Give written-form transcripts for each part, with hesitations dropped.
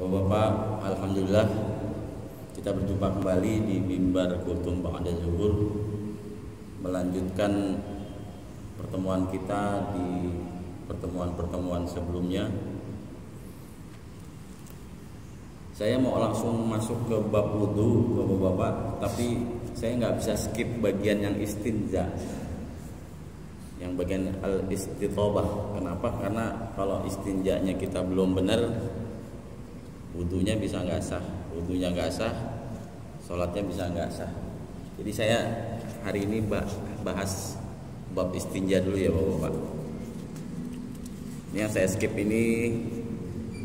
Bapak, alhamdulillah kita berjumpa kembali di mimbar Kultum Ba'da Zuhur, melanjutkan pertemuan kita di pertemuan-pertemuan sebelumnya. Saya mau langsung masuk ke bab wudu, Bapak-bapak, tapi saya nggak bisa skip bagian yang istinja, yang bagian al-istitobah. Kenapa? Karena kalau istinjanya kita belum benar, wudunya bisa nggak sah, wudunya nggak sah, sholatnya bisa nggak sah. Jadi saya hari ini bahas bab istinja dulu ya Bapak. Ini yang saya skip ini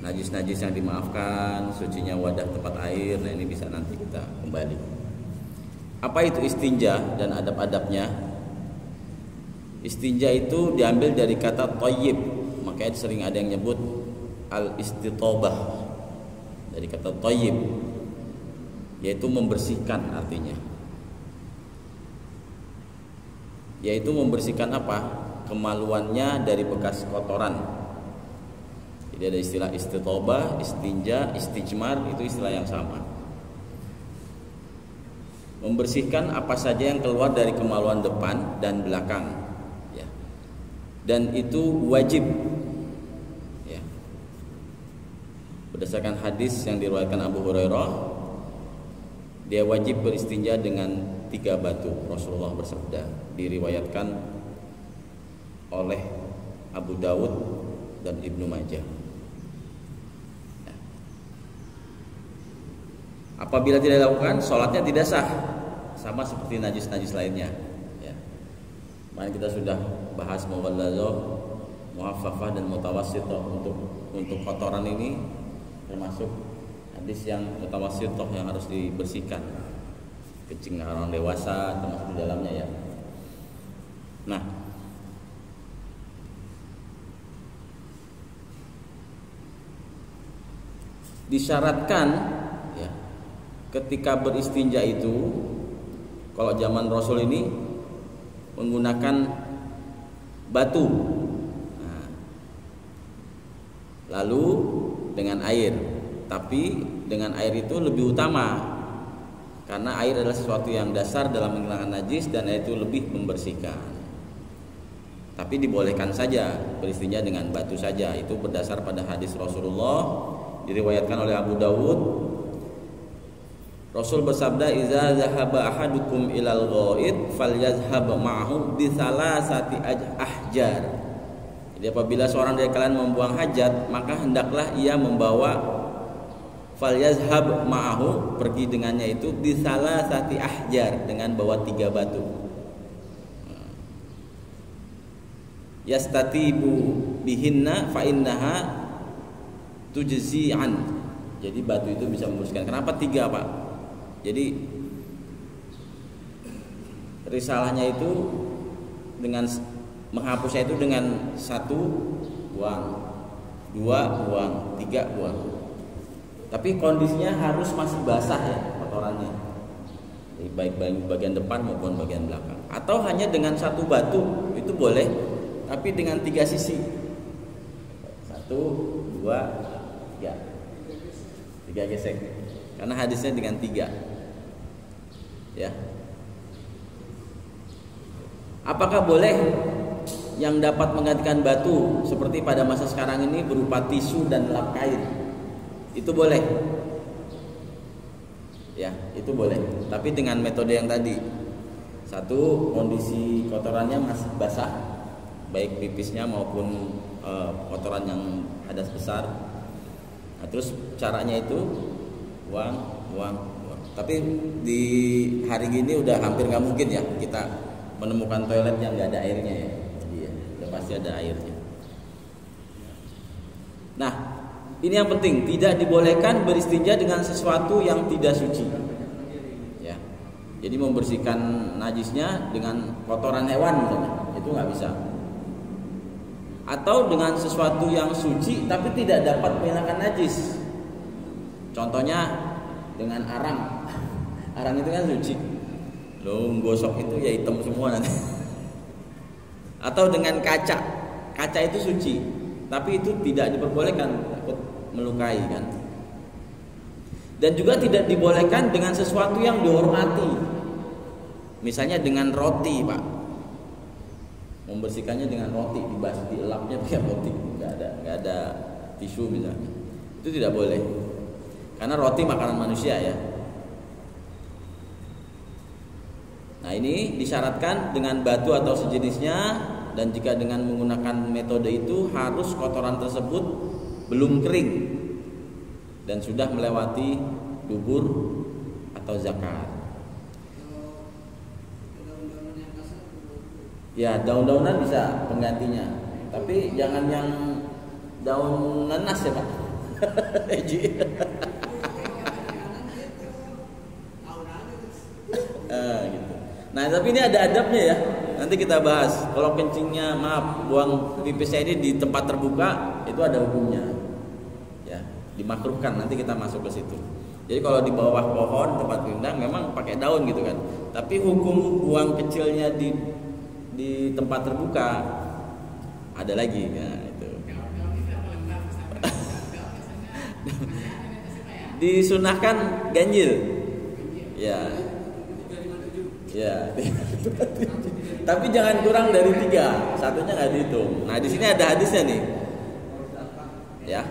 najis-najis yang dimaafkan, sucinya wadah tempat air. Nah ini bisa nanti kita kembali. Apa itu istinja dan adab-adabnya? Istinja itu diambil dari kata thayyib, makanya sering ada yang nyebut al-istitobah dari kata thayyib, yaitu membersihkan artinya. Yaitu membersihkan apa? Kemaluannya dari bekas kotoran. Jadi ada istilah istitobah, istinja, istijmar, itu istilah yang sama. Membersihkan apa saja yang keluar dari kemaluan depan dan belakang, ya. Dan itu wajib, ya. Berdasarkan hadis yang diriwayatkan Abu Hurairah, dia wajib beristinja dengan 3 batu. Rasulullah bersabda, diriwayatkan oleh Abu Dawud dan Ibnu Majah. Apabila tidak dilakukan, sholatnya tidak sah, sama seperti najis-najis lainnya. Ya. Kemarin kita sudah bahas mughallazoh, muhaffafah dan mutawassithah. Untuk kotoran ini termasuk hadis yang mutawassithah yang harus dibersihkan. Kencing orang dewasa termasuk di dalamnya ya. Nah, disyaratkan ya, ketika beristinja itu, kalau zaman Rasul ini menggunakan batu, nah, lalu dengan air. Tapi dengan air itu lebih utama, karena air adalah sesuatu yang dasar dalam menghilangkan najis dan air itu lebih membersihkan. Tapi dibolehkan saja beristinja dengan batu saja. Itu berdasar pada hadis Rasulullah, diriwayatkan oleh Abu Dawud. Rasul bersabda, "Idza zahaba ahadukum ilal ghaid falyazhab ma'ahu bi salasati ahjar." Jadi apabila seorang dari kalian membuang hajat, maka hendaklah ia membawa falyazhab ma'ahu, pergi dengannya itu bi salasati ahjar, dengan bawa 3 batu. Yastatibu bihinna fa innaha tujzi'an. Jadi batu itu bisa membersihkan. Kenapa 3, Pak? Jadi risalahnya itu dengan menghapusnya itu dengan 1 buang, 2 buang, 3 buang. Tapi kondisinya harus masih basah ya kotorannya. Jadi baik bagian depan maupun bagian belakang. Atau hanya dengan 1 batu itu boleh, tapi dengan 3 sisi. 1, 2, 3. 3 gesek. Karena hadisnya dengan 3. Ya. Apakah boleh yang dapat menggantikan batu seperti pada masa sekarang ini berupa tisu dan lap kain? Itu boleh. Ya, itu boleh. Tapi dengan metode yang tadi. 1, kondisi kotorannya masih basah, baik pipisnya maupun kotoran yang hadas besar. Nah, terus caranya itu buang. Tapi di hari gini udah hampir nggak mungkin ya kita menemukan toilet yang nggak ada airnya ya. Jadi ya, udah pasti ada airnya. Nah, ini yang penting, tidak dibolehkan beristinja dengan sesuatu yang tidak suci. Ya, jadi membersihkan najisnya dengan kotoran hewan misalnya, itu nggak bisa. Atau dengan sesuatu yang suci tapi tidak dapat menghilangkan najis. Contohnya dengan arang. Arang itu kan suci. Lo gosok itu ya hitam semua nanti. Atau dengan kaca. Kaca itu suci, tapi itu tidak diperbolehkan, takut melukai kan. Dan juga tidak dibolehkan dengan sesuatu yang dihormati. Misalnya dengan roti, Pak. Membersihkannya dengan roti, dielapnya pakai roti, nggak ada tisu misalnya. Itu tidak boleh. Karena roti makanan manusia ya. Nah, ini disyaratkan dengan batu atau sejenisnya, dan jika dengan menggunakan metode itu harus kotoran tersebut belum kering dan sudah melewati dubur atau zakat. Ya, daun-daunan bisa penggantinya, tapi jangan yang daun nanas ya Pak. Gitu. Nah, tapi ini ada adabnya ya. Nanti kita bahas. Kalau kencingnya, buang pipisnya ini di tempat terbuka, itu ada hukumnya. Ya, dimakruhkan. Nanti kita masuk ke situ. Jadi kalau di bawah pohon tempat rindang memang pakai daun gitu kan. Tapi hukum buang kecilnya di tempat terbuka ada lagi ya, itu. Disunahkan ganjil. Ya. Ya. Tapi jangan kurang dari 3. Satunya nggak dihitung. Nah, di sini ada hadisnya nih. Ya.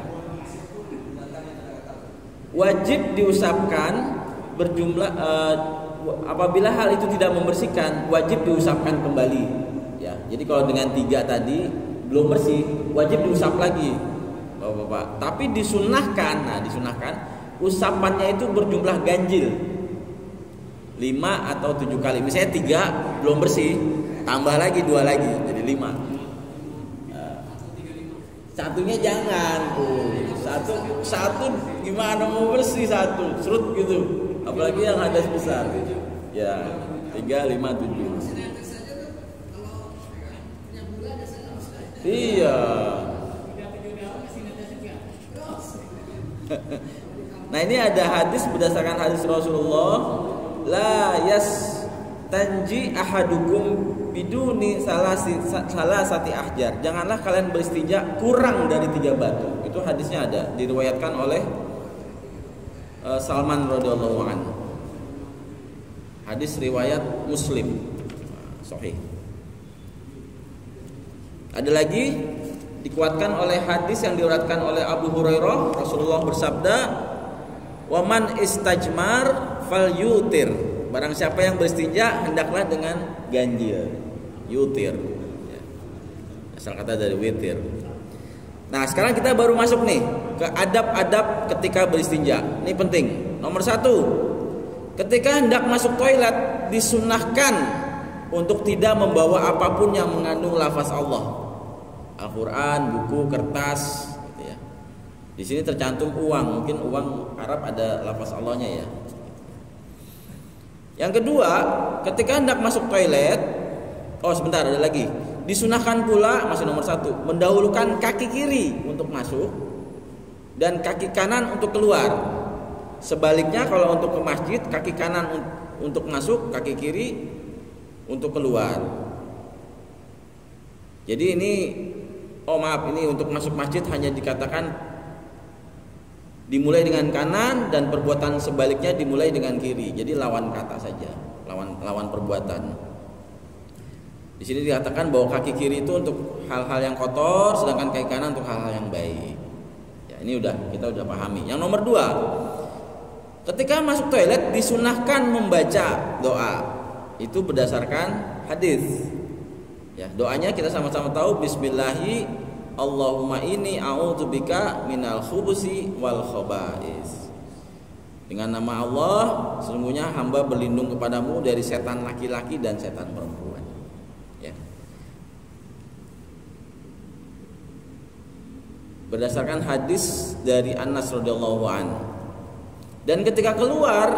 Wajib diusapkan berjumlah apabila hal itu tidak membersihkan, wajib diusapkan kembali. Ya. Jadi kalau dengan 3 tadi belum bersih, wajib diusap lagi, Bapak-bapak. Tapi disunahkan. Nah, disunahkan usapannya itu berjumlah ganjil. 5 atau 7 kali. Misalnya 3 belum bersih, tambah lagi 2 lagi, jadi 5. Satunya jangan, satu gimana mau bersih satu, serut gitu. Apalagi yang hadas besar. Ya, 3, 5, 7. Iya. Nah, ini ada hadis berdasarkan hadis Rasulullah, la yastanji ahadukum biduni salasati ahjar. Janganlah kalian beristinja kurang dari 3 batu. Itu hadisnya ada, diriwayatkan oleh Salman radhiyallahu anhu. Hadis riwayat Muslim, sahih. Ada lagi dikuatkan oleh hadis yang diriwayatkan oleh Abu Hurairah. Rasulullah bersabda, "Wa man istajmar falyutir." Barang siapa yang beristinja hendaklah dengan ganjil, yutir. Asal kata dari witir. Nah, sekarang kita baru masuk nih ke adab-adab ketika beristinja. Ini penting. Nomor 1, ketika hendak masuk toilet disunahkan untuk tidak membawa apapun yang mengandung lafaz Allah. Al-Quran, buku, kertas, gitu ya. Di sini tercantum uang, mungkin uang Arab ada lafaz Allahnya ya. Yang kedua, ketika hendak masuk toilet, sebentar, ada lagi. Disunahkan pula, masih nomor 1, mendahulukan kaki kiri untuk masuk dan kaki kanan untuk keluar. Sebaliknya kalau untuk ke masjid, kaki kanan untuk masuk, kaki kiri untuk keluar. Jadi ini ini untuk masuk masjid hanya dikatakan dimulai dengan kanan dan perbuatan sebaliknya dimulai dengan kiri. Jadi lawan kata saja, lawan perbuatan. Di sini dikatakan bahwa kaki kiri itu untuk hal-hal yang kotor, sedangkan kaki kanan untuk hal-hal yang baik. Ya, ini kita udah pahami. Yang nomor 2, ketika masuk toilet disunahkan membaca doa. Itu berdasarkan hadis. Ya, doanya kita sama-sama tahu, Bismillahi Allahumma inni a'udzubika minal khubusi wal khaba'is. Dengan nama Allah, sesungguhnya hamba berlindung kepadamu dari setan laki-laki dan setan perempuan. Ya. Berdasarkan hadis dari Anas radhiyallahu anhu. Dan ketika keluar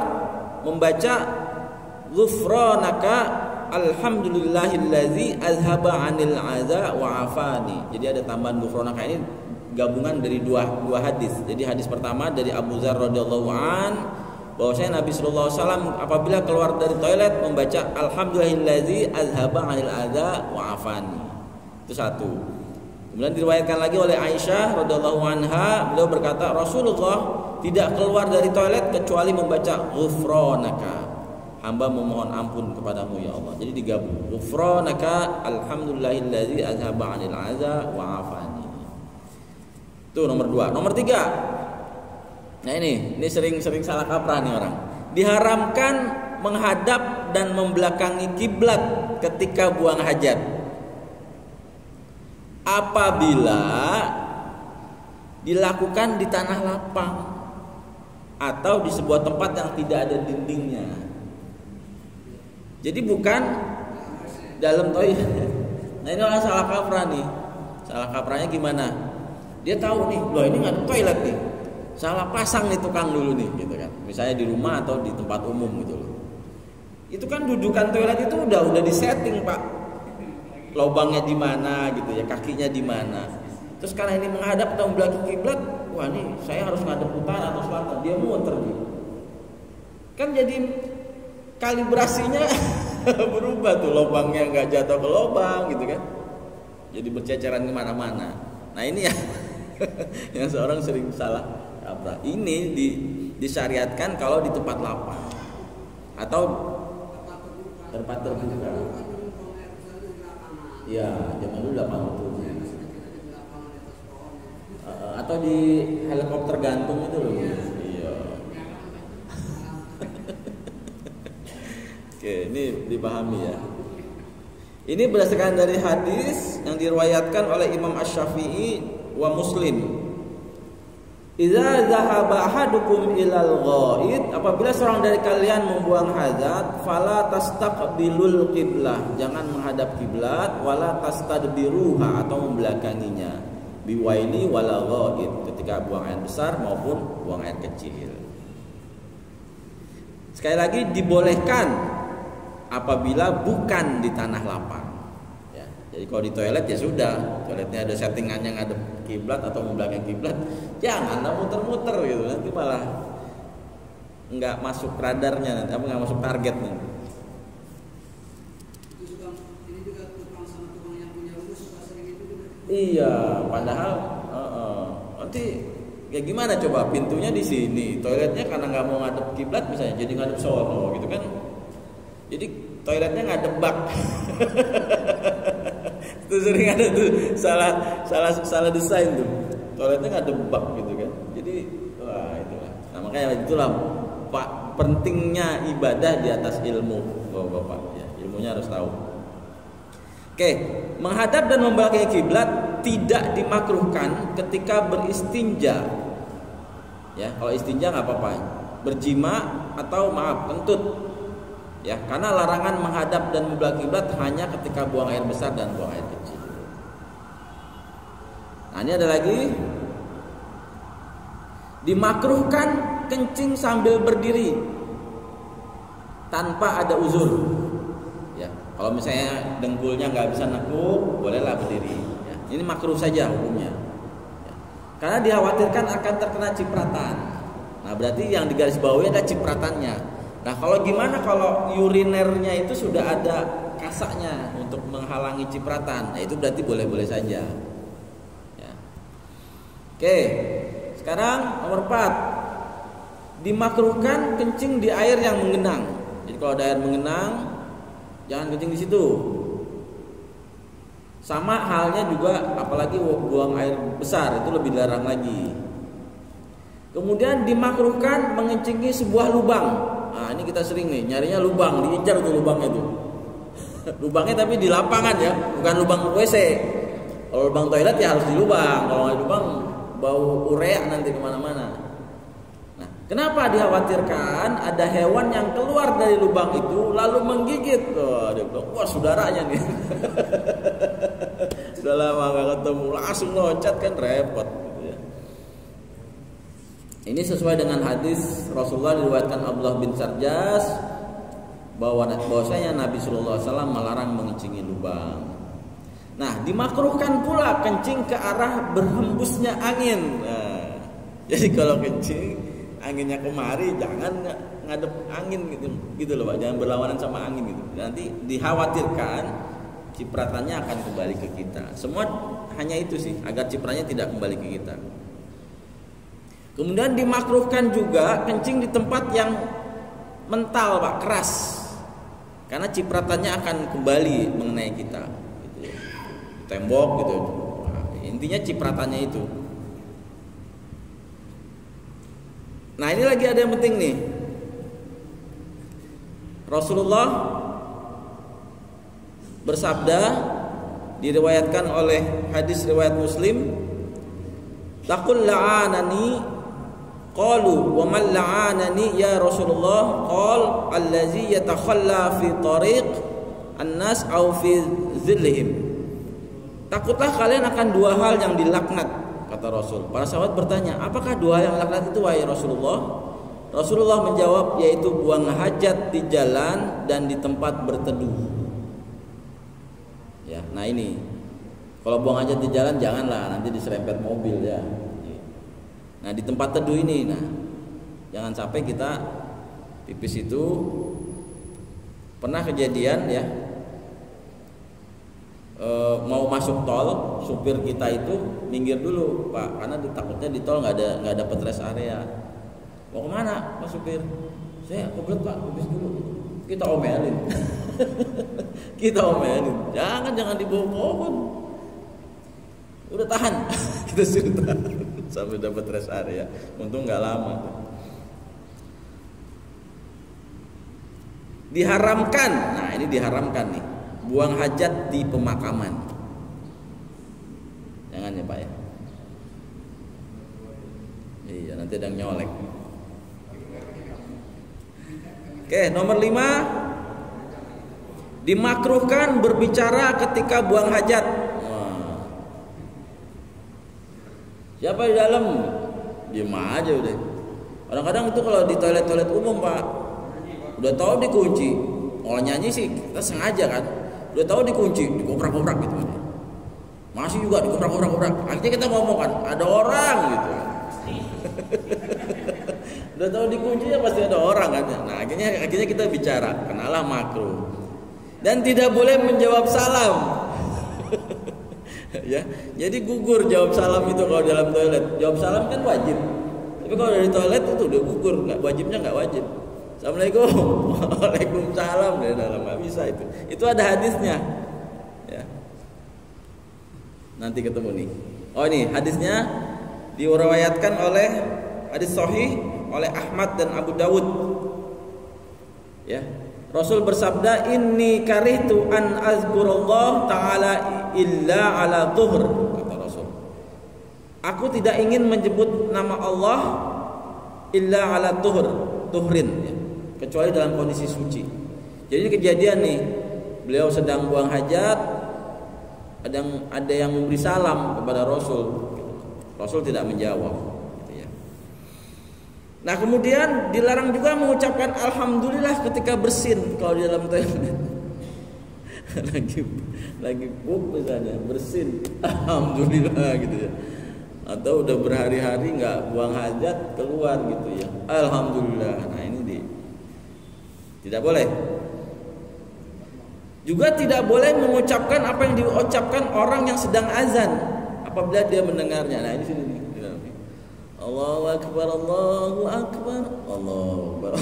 membaca ghufranaka alhamdulillahillazi azhaba 'anil 'adza wa 'afani. Jadi ada tambahan ghufranaka, ini gabungan dari dua hadis. Jadi hadis pertama dari Abu Dzar radhiyallahu an, bahwasanya Nabi sallallahu alaihi wasallam apabila keluar dari toilet membaca alhamdulillahillazi azhaba 'anil 'adza wa 'afani. Itu 1. Kemudian diriwayatkan lagi oleh Aisyah radhiyallahu anha, beliau berkata Rasulullah tidak keluar dari toilet kecuali membaca ghufranaka, hamba memohon ampun kepadamu ya Allah. Jadi digabung, ghufranaka alhamdulillahillazi azhaba 'anil 'adza wa 'afani. Itu nomor 2. Nomor 3. Nah ini sering salah kaprah nih orang. Diharamkan menghadap dan membelakangi kiblat ketika buang hajat apabila dilakukan di tanah lapang atau di sebuah tempat yang tidak ada dindingnya. Jadi bukan dalam toilet. Nah ini orang salah kaprah nih. Salah kaprahnya gimana? Dia tahu nih, loh ini nggak ada toilet nih. Salah pasang nih tukang dulu nih, gitu kan. Misalnya di rumah atau di tempat umum gitu loh. Itu kan dudukan toilet itu udah disetting Pak. Lubangnya di mana gitu ya, kakinya di mana. Terus karena ini menghadap atau membelakangi kiblat, wah nih saya harus ngadep utara atau selatan, dia muter gitu. Kan jadi kalibrasinya berubah tuh, lubangnya nggak jatuh ke lubang gitu kan. Jadi berceceran kemana-mana. Nah ini ya yang seorang sering salah kaprah. Ini disyariatkan kalau di tempat lapang atau tempat terbuka. Ya, zaman dulu lapangan itu. Atau di helikopter gantung itu loh. Iya. Oke, ini dipahami ya. Ini berdasarkan dari hadis yang diriwayatkan oleh Imam Asy-Syafi'i wa Muslim. Idza zahaba ahadukum ilal ghaid, apabila seorang dari kalian membuang hajat, fala tastaqbilul qiblah, jangan menghadap kiblat, wala tastadbiruha atau membelakanginya, biwaili wala ghaid, ketika buang air besar maupun buang air kecil. Sekali lagi dibolehkan apabila bukan di tanah lapang. Ya, jadi kalau di toilet ya sudah, toiletnya ada settingannya ngadep kiblat atau membelakangi kiblat, jangan muter-muter gitu, nanti malah nggak masuk radarnya, nanti nggak masuk targetnya. Iya, padahal nanti ya gimana coba, pintunya di sini, toiletnya karena nggak mau ngadep kiblat misalnya, jadi ngadep sono gitu kan, jadi toiletnya ngadep bak. Itu sering ada tuh salah desain tuh, toiletnya nggak ada bak gitu kan. Jadi wah itulah. Nah makanya itulah Pak, pentingnya ibadah di atas ilmu, bapak-bapak ya, ilmunya harus tahu. Oke, menghadap dan membelakangi kiblat tidak dimakruhkan ketika beristinja. Ya, kalau istinja nggak apa-apa. Berjima atau kentut. Ya, karena larangan menghadap dan membelakangi kiblat hanya ketika buang air besar dan buang air kecil. Nah, ini ada lagi. Dimakruhkan kencing sambil berdiri tanpa ada uzur. Ya, kalau misalnya dengkulnya nggak bisa nekuk, bolehlah berdiri. Ya, ini makruh saja hukumnya. Ya, karena dikhawatirkan akan terkena cipratan. Nah, berarti yang digarisbawahi ada cipratannya. Nah, kalau gimana kalau urinernya itu sudah ada kasaknya untuk menghalangi cipratan? Nah, itu berarti boleh-boleh saja. Ya. Oke, sekarang nomor 4. Dimakruhkan kencing di air yang menggenang. Jadi kalau ada air menggenang, jangan kencing di situ. Sama halnya juga, apalagi buang air besar, itu lebih dilarang lagi. Kemudian dimakruhkan mengencingi sebuah lubang. Nah, ini kita sering nih nyarinya lubang, diincar tuh lubangnya tuh. Lubangnya tapi di lapangan ya, bukan lubang WC. Kalau lubang toilet ya harus di lubang. Kalau nggak lubang bau urea nanti kemana-mana. Nah, kenapa dikhawatirkan ada hewan yang keluar dari lubang itu lalu menggigit? Oh, dia bilang, wah saudaranya nih. Sudah lama nggak ketemu, langsung loncat kan repot. Ini sesuai dengan hadis Rasulullah diriwayatkan Abdullah bin Sarjas bahwasanya Nabi Sallallahu Alaihi Wasallam melarang mengencingi lubang. Nah, dimakruhkan pula kencing ke arah berhembusnya angin. Nah, jadi kalau kencing anginnya kemari, jangan ngadep angin gitu loh Pak, jangan berlawanan sama angin gitu. Nanti dikhawatirkan cipratannya akan kembali ke kita. Semua hanya itu sih, agar cipranya tidak kembali ke kita. Kemudian dimakruhkan juga kencing di tempat yang mental, Pak, keras. Karena cipratannya akan kembali mengenai kita gitu ya. Tembok gitu. Nah, intinya cipratannya itu. Nah, ini lagi ada yang penting nih. Rasulullah bersabda, diriwayatkan oleh hadis riwayat Muslim, "Taqul la'anani." Qalu, "Wa man la'anani ya Rasulullah?" Qal, "Allazi yatakhalla fi tariq an-nas aw fi zillihim." Takutlah kalian akan dua hal yang dilaknat, kata Rasul. Para sahabat bertanya, apakah dua hal yang laknat itu wahai Rasulullah? Rasulullah menjawab, yaitu buang hajat di jalan dan di tempat berteduh. Ya, nah ini, kalau buang hajat di jalan janganlah, nanti diserempet mobil ya. Nah di tempat teduh ini, nah jangan sampai kita pipis itu. Pernah kejadian ya, mau masuk tol, supir kita itu minggir dulu, Pak, karena takutnya di tol nggak dapat rest area. Mau kemana, Pak supir? Saya kebelet, Pak, pipis dulu. Kita omelin. Kita omelin. Jangan dibawa pohon. Udah tahan. Kita suruh tahan sampai dapat rest area. Untung nggak lama. Diharamkan. Nah, ini diharamkan nih. Buang hajat di pemakaman. Jangan ya, Pak ya. Iya, nanti ada yang nyolek. Oke, nomor 5, dimakruhkan berbicara ketika buang hajat. Wah. Siapa di dalam? Diam aja udah. Kadang-kadang itu kalau di toilet-toilet umum, Pak, udah tahu dikunci. Kalau nyanyi sih kita sengaja kan. Udah tahu dikunci, dikobrak-kobrak gitu. Masih juga dikobrak-kobrak. Akhirnya kita ngomong kan, ada orang gitu. Udah tahu dikunci ya pasti ada orang kan. Nah, akhirnya kita bicara, kenalah makruh. Dan tidak boleh menjawab salam. Ya, jadi gugur jawab salam itu kalau dalam toilet. Jawab salam kan wajib. Tapi kalau dari toilet itu udah gugur, wajibnya nggak wajib. Assalamualaikum, waalaikumsalam, dari dalam nggak bisa itu. Itu ada hadisnya. Ya. Nanti ketemu nih. Oh ini hadisnya diriwayatkan oleh hadis sahih oleh Ahmad dan Abu Dawud. Ya. Rasul bersabda, "Inni karihtu an azkurallah ta'ala illa ala tuhur," kata Rasul. Aku tidak ingin menyebut nama Allah illa ala tuhrin, ya, kecuali dalam kondisi suci. Jadi kejadian nih, beliau sedang buang hajat, ada yang memberi salam kepada Rasul. Rasul tidak menjawab. Nah, kemudian dilarang juga mengucapkan alhamdulillah ketika bersin kalau di dalam toilet. lagi pup misalnya, bersin alhamdulillah gitu ya. Atau udah berhari-hari nggak buang hajat, keluar gitu ya, alhamdulillah. Nah, ini tidak boleh. Juga tidak boleh mengucapkan apa yang diucapkan orang yang sedang azan apabila dia mendengarnya. Nah, ini sini nih. Allahu Akbar, Allahu Akbar, Allahu Akbar.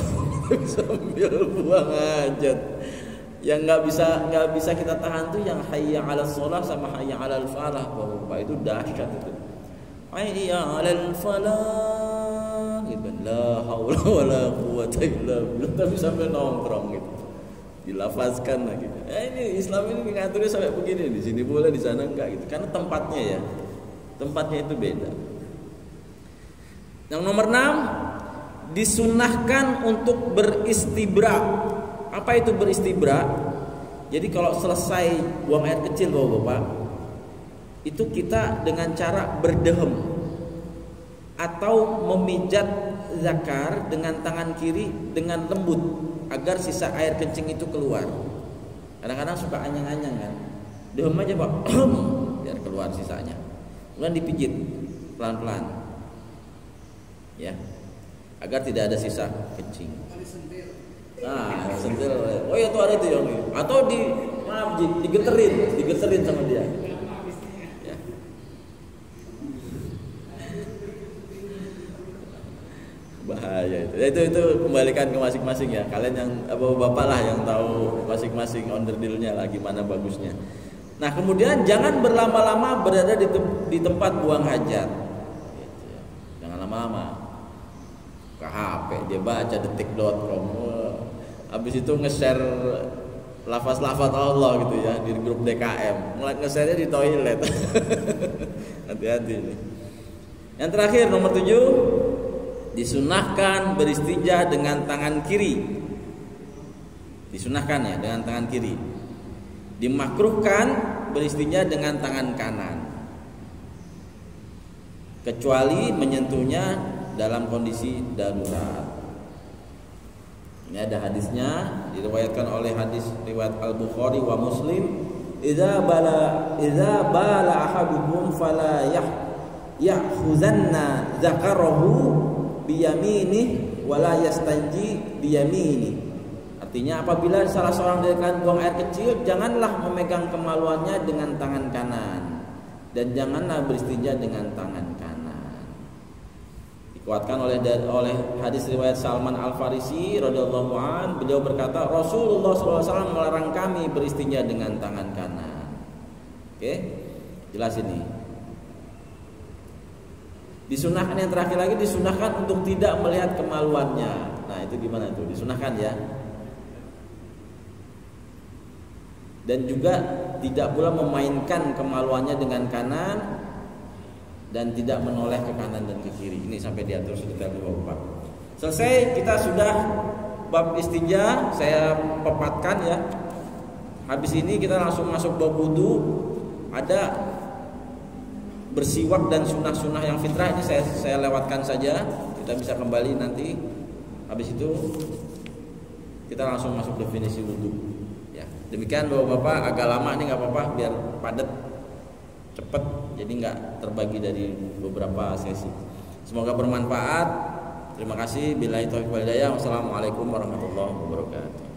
Sambil buang hajat. Yang nggak bisa kita tahan tuh yang hayya 'alal shalah sama hayya 'alal falah. Bapak itu dahsyat itu. Hayya 'alal falah. Gitu. La haula wala quwwata illa billah. Tapi sampai nongkrong gitu. Dilafazkan lagi. Ini Islam ini ngaturnya sampai begini, di sini boleh, di sana enggak gitu. Karena tempatnya ya. Tempatnya itu beda. Yang nomor 6, disunahkan untuk beristibra. Apa itu beristibra? Jadi kalau selesai buang air kecil Bapak-bapak, itu kita dengan cara berdehem atau memijat zakar dengan tangan kiri dengan lembut agar sisa air kencing itu keluar. Kadang-kadang suka anyang-anyang kan. Dehem aja, Pak. Biar keluar sisanya. Kemudian dipijit pelan-pelan. Ya, agar tidak ada sisa kencing. Nah, sentil. Oh ya, tuh ada itu yang ini. Atau digeterin sama dia. Ya. Bahaya itu. Itu kembalikan ke masing-masing ya. Kalian yang bapak lah yang tahu masing-masing onderdilnya lah gimana bagusnya. Nah kemudian jangan berlama-lama berada di tempat buang hajat. Gitu ya. Jangan lama-lama. Ke HP dia baca detik.com. Habis itu nge-share lafaz-lafaz Allah gitu ya di grup DKM. Mulai nge-share-nya di toilet. Hati-hati nih. Yang terakhir nomor 7. Disunahkan beristinja dengan tangan kiri. Disunahkan ya dengan tangan kiri. Dimakruhkan beristinja dengan tangan kanan. Kecuali menyentuhnya dalam kondisi darurat. Ini ada hadisnya diriwayatkan oleh hadis riwayat Al-Bukhari wa Muslim. Idza bala ahadukum fala ya'khuzanna zakarahu biyamini wala yastanji biyamini. Artinya apabila salah seorang dari kalian buang air kecil, janganlah memegang kemaluannya dengan tangan kanan dan janganlah beristinja dengan tangan kanan. Dikuatkan oleh hadis riwayat Salman Al-Farisi radhiyallahu an, beliau berkata Rasulullah SAW melarang kami beristinja dengan tangan kanan. Oke, jelas ini. Disunahkan yang terakhir lagi, disunahkan untuk tidak melihat kemaluannya. Nah itu gimana tuh? Disunahkan ya. Dan juga tidak pula memainkan kemaluannya dengan kanan dan tidak menoleh ke kanan dan ke kiri. Ini sampai diatur sedetail bab. Selesai kita sudah bab istinja, saya pepatkan ya. Habis ini kita langsung masuk bab wudu. Ada bersiwak dan sunnah-sunnah yang fitrah, ini saya lewatkan saja. Kita bisa kembali nanti. Habis itu kita langsung masuk definisi wudu. Ya, demikian bapak-bapak, agak lama nih nggak apa-apa, biar padat, cepet, jadi nggak terbagi dari beberapa sesi. Semoga bermanfaat. Terima kasih. Billahi taufiq wal hidayah. Wassalamualaikum warahmatullahi wabarakatuh.